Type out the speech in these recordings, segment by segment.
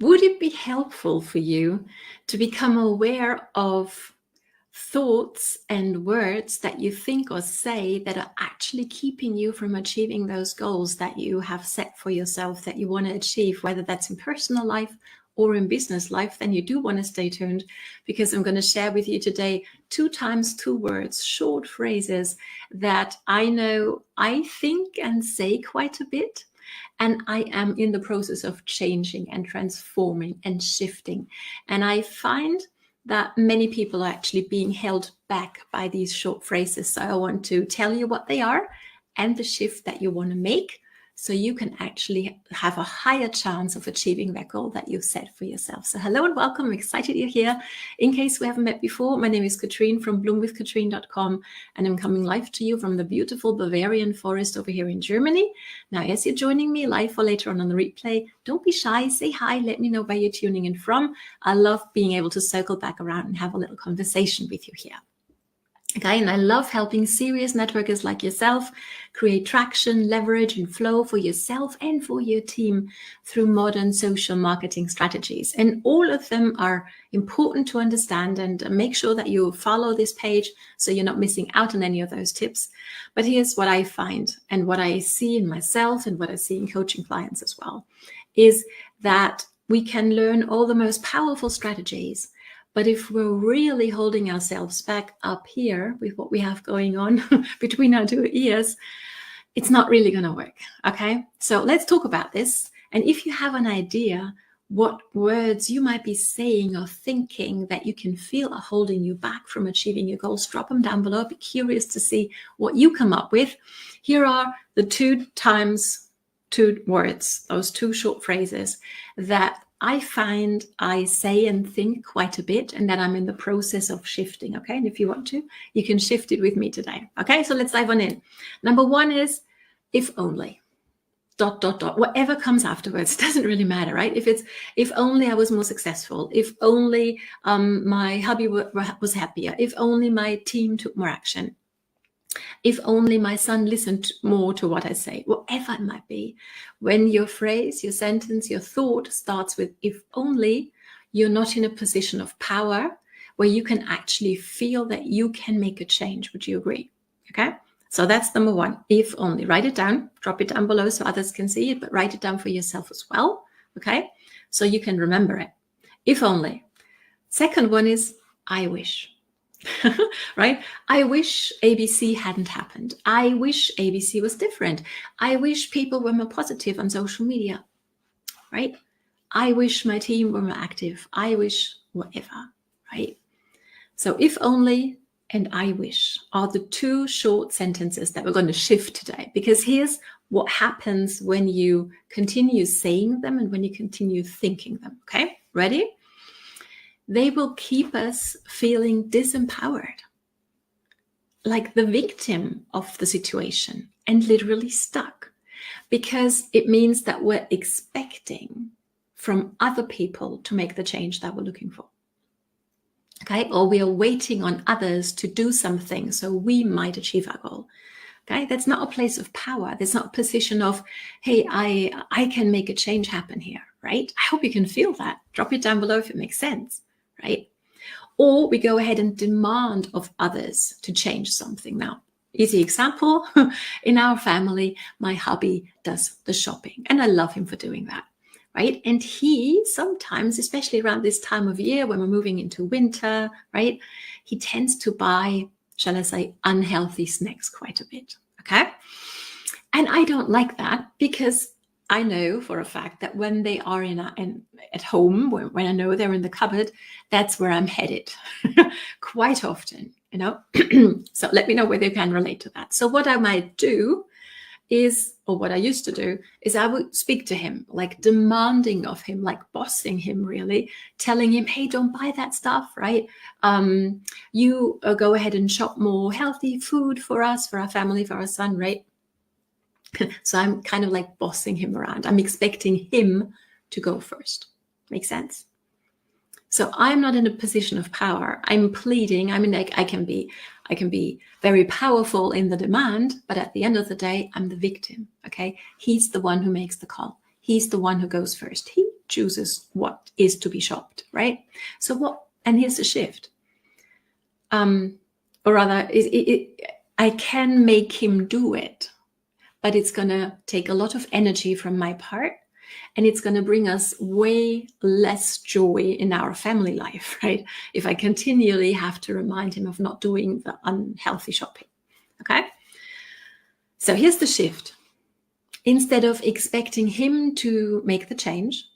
Would it be helpful for you to become aware of thoughts and words that you think or say that are actually keeping you from achieving those goals that you have set for yourself that you want to achieve, whether that's in personal life or in business life? Then you do want to stay tuned, because I'm going to share with you today 2 times 2 words, short phrases that I know I think and say quite a bit. And I am in the process of changing and transforming and shifting. And I find that many people are actually being held back by these short phrases. So I want to tell you what they are and the shift that you want to make, so you can actually have a higher chance of achieving that goal that you've set for yourself. So hello and welcome. I'm excited you're here. In case we haven't met before, my name is Katrine from bloomwithkatrine.com, and I'm coming live to you from the beautiful Bavarian forest over here in Germany. Now, as you're joining me live or later on the replay, don't be shy, say hi, let me know where you're tuning in from. I love being able to circle back around and have a little conversation with you here. Okay, and I love helping serious networkers like yourself create traction, leverage, and flow for yourself and for your team through modern social marketing strategies. And all of them are important to understand, and make sure that you follow this page so you're not missing out on any of those tips. But here's what I find, and what I see in myself and what I see in coaching clients as well, is that we can learn all the most powerful strategies, but if we're really holding ourselves back up here with what we have going on between our 2 ears, it's not really going to work. Okay, so let's talk about this. And if you have an idea what words you might be saying or thinking that you can feel are holding you back from achieving your goals, drop them down below. I'd be curious to see what you come up with. Here are the 2 times 2 words, those 2 short phrases that I find I say and think quite a bit, and that I'm in the process of shifting. Okay, and if you want to, you can shift it with me today. Okay, so let's dive on in. Number 1 is if only. ... Whatever comes afterwards doesn't really matter, right? If it's if only I was more successful, if only my hubby was happier, if only my team took more action, if only my son listened more to what I say, whatever it might be. When your phrase, your sentence, your thought starts with if only, you're not in a position of power where you can actually feel that you can make a change. Would you agree? Okay, so that's number 1, if only. Write it down, drop it down below so others can see it, but write it down for yourself as well. Okay, so you can remember it. If only. Second one is I wish. Right? I wish ABC hadn't happened. I wish ABC was different. I wish people were more positive on social media, right? I wish my team were more active. I wish whatever, right? So if only and I wish are the 2 short sentences that we're going to shift today, because here's what happens when you continue saying them and when you continue thinking them. Okay, ready? They will keep us feeling disempowered, like the victim of the situation, and literally stuck, because it means that we're expecting from other people to make the change that we're looking for. Okay, or we are waiting on others to do something so we might achieve our goal. Okay, that's not a place of power. That's not a position of, hey, I can make a change happen here, right? I hope you can feel that. Drop it down below if it makes sense, right? Or we go ahead and demand of others to change something. Now, easy example, in our family, my hubby does the shopping, and I love him for doing that, right? And he sometimes, especially around this time of year when we're moving into winter, right, he tends to buy, shall I say, unhealthy snacks quite a bit, okay? And I don't like that, because I know for a fact that when they are at home, when I know they're in the cupboard, that's where I'm headed quite often, you know. So let me know whether you can relate to that. So what I might do is, or what I used to do, is I would speak to him, like demanding of him, like bossing him, really, telling him, hey, don't buy that stuff, right? You go ahead and shop more healthy food for us, for our family, for our son, right? So I'm kind of like bossing him around. I'm expecting him to go first. Makes sense? So I'm not in a position of power. I'm pleading. I mean, like I can be very powerful in the demand, but at the end of the day, I'm the victim. Okay, he's the one who makes the call. He's the one who goes first. He chooses what is to be shopped, right? And here's the shift. Or rather, I can make him do it, but it's going to take a lot of energy from my part, and it's going to bring us way less joy in our family life, right? If I continually have to remind him of not doing the unhealthy shopping, okay? So here's the shift. Instead of expecting him to make the change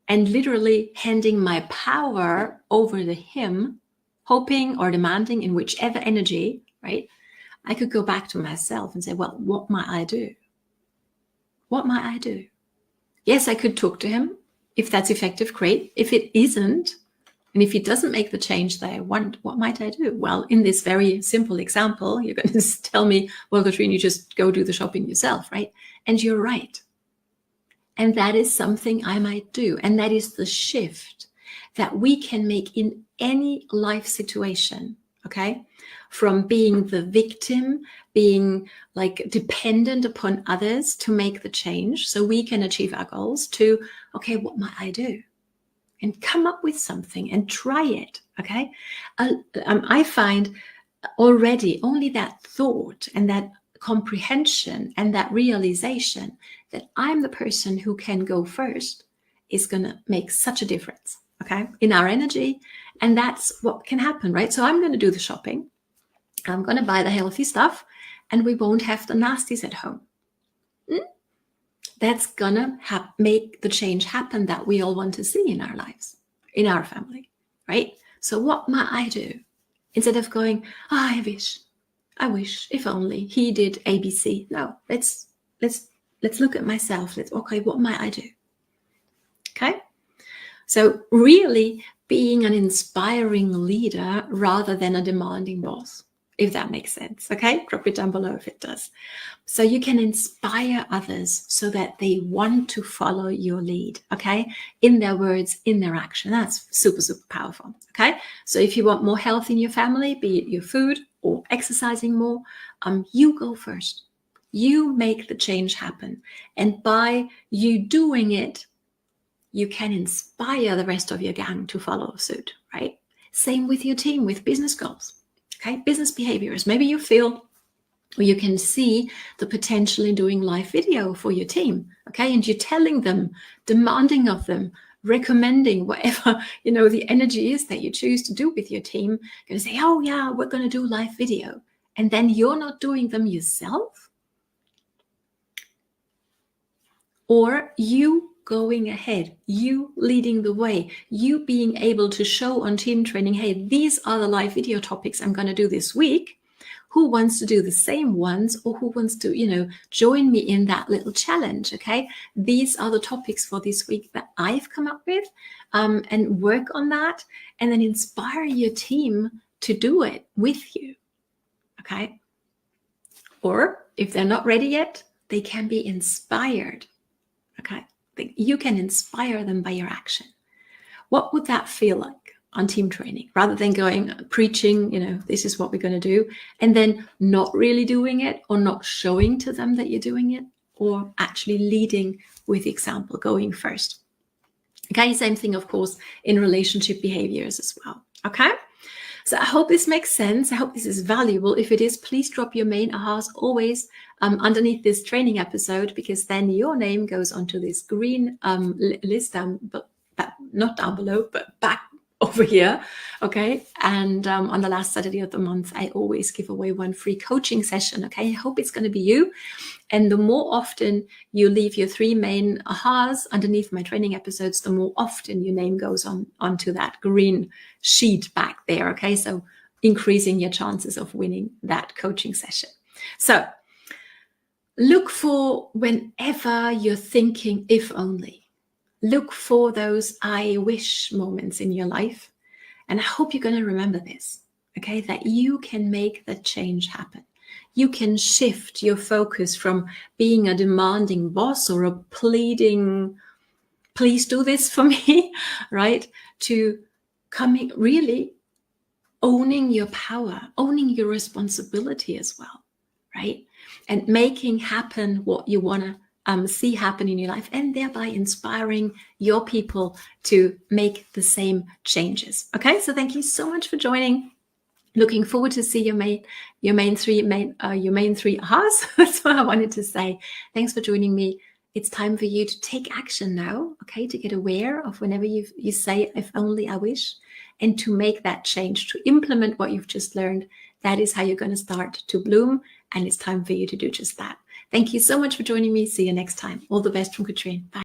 and literally handing my power over to him, hoping or demanding in whichever energy, right? I could go back to myself and say, well, what might I do? What might I do? Yes, I could talk to him. If that's effective, great. If it isn't, and if he doesn't make the change that I want, what might I do? Well, in this very simple example, you're going to tell me, well, Katrine, you just go do the shopping yourself, right? And you're right. And that is something I might do. And that is the shift that we can make in any life situation, okay? From being the victim, being like dependent upon others to make the change so we can achieve our goals, to, okay, what might I do? And come up with something and try it, okay? I find already only that thought and that comprehension and that realization that I'm the person who can go first is going to make such a difference, okay, in our energy. And that's what can happen, right? So I'm going to do the shopping. I'm going to buy the healthy stuff, and we won't have the nasties at home. That's going to make the change happen that we all want to see in our lives, in our family, right? So what might I do? Instead of going, oh, I wish, if only he did ABC. No, let's look at myself. Okay, what might I do? Okay. So really being an inspiring leader rather than a demanding boss, if that makes sense. Okay, drop it down below if it does. So you can inspire others so that they want to follow your lead, okay, in their words, in their action. That's super, super powerful, okay? So if you want more health in your family, be it your food or exercising more, you go first. You make the change happen. And by you doing it, you can inspire the rest of your gang to follow suit, right? Same with your team, with business goals, okay? Business behaviors. Maybe you feel, or you can see the potential in doing live video for your team, okay? And you're telling them, demanding of them, recommending whatever, the energy is that you choose to do with your team. You're going to say, oh yeah, we're going to do live video. And then you're not doing them yourself. Or you going ahead, you leading the way, you being able to show on team training, hey, these are the live video topics I'm going to do this week. Who wants to do the same ones, or who wants to, join me in that little challenge, okay? These are the topics for this week that I've come up with, and work on that, and then inspire your team to do it with you, okay? Or if they're not ready yet, they can be inspired, okay? You can inspire them by your action. What would that feel like on team training, rather than going preaching, this is what we're going to do, and then not really doing it, or not showing to them that you're doing it, or actually leading with example, going first. Okay, same thing, of course, in relationship behaviors as well. Okay, so I hope this makes sense. I hope this is valuable. If it is, please drop your main ahas always underneath this training episode, because then your name goes onto this green list down, but not down below, but back over here, okay? And on the last Saturday of the month, I always give away one free coaching session, okay? I hope it's going to be you. And the more often you leave your 3 main ahas underneath my training episodes, the more often your name goes onto that green sheet back there, okay? So increasing your chances of winning that coaching session. So look for, whenever you're thinking, if only, look for those I wish moments in your life. And I hope you're going to remember this, okay? That you can make the change happen. You can shift your focus from being a demanding boss or a pleading, please do this for me, right? To coming, really owning your power, owning your responsibility as well, right? And making happen what you want to see happen in your life, and thereby inspiring your people to make the same changes. Okay, so thank you so much for joining. Looking forward to see your main three ahas. That's what I wanted to say. Thanks for joining me. It's time for you to take action now, okay, to get aware of whenever you say, if only I wish, and to make that change, to implement what you've just learned. That is how you're going to start to bloom, and it's time for you to do just that. Thank you so much for joining me. See you next time. All the best from Katrine. Bye.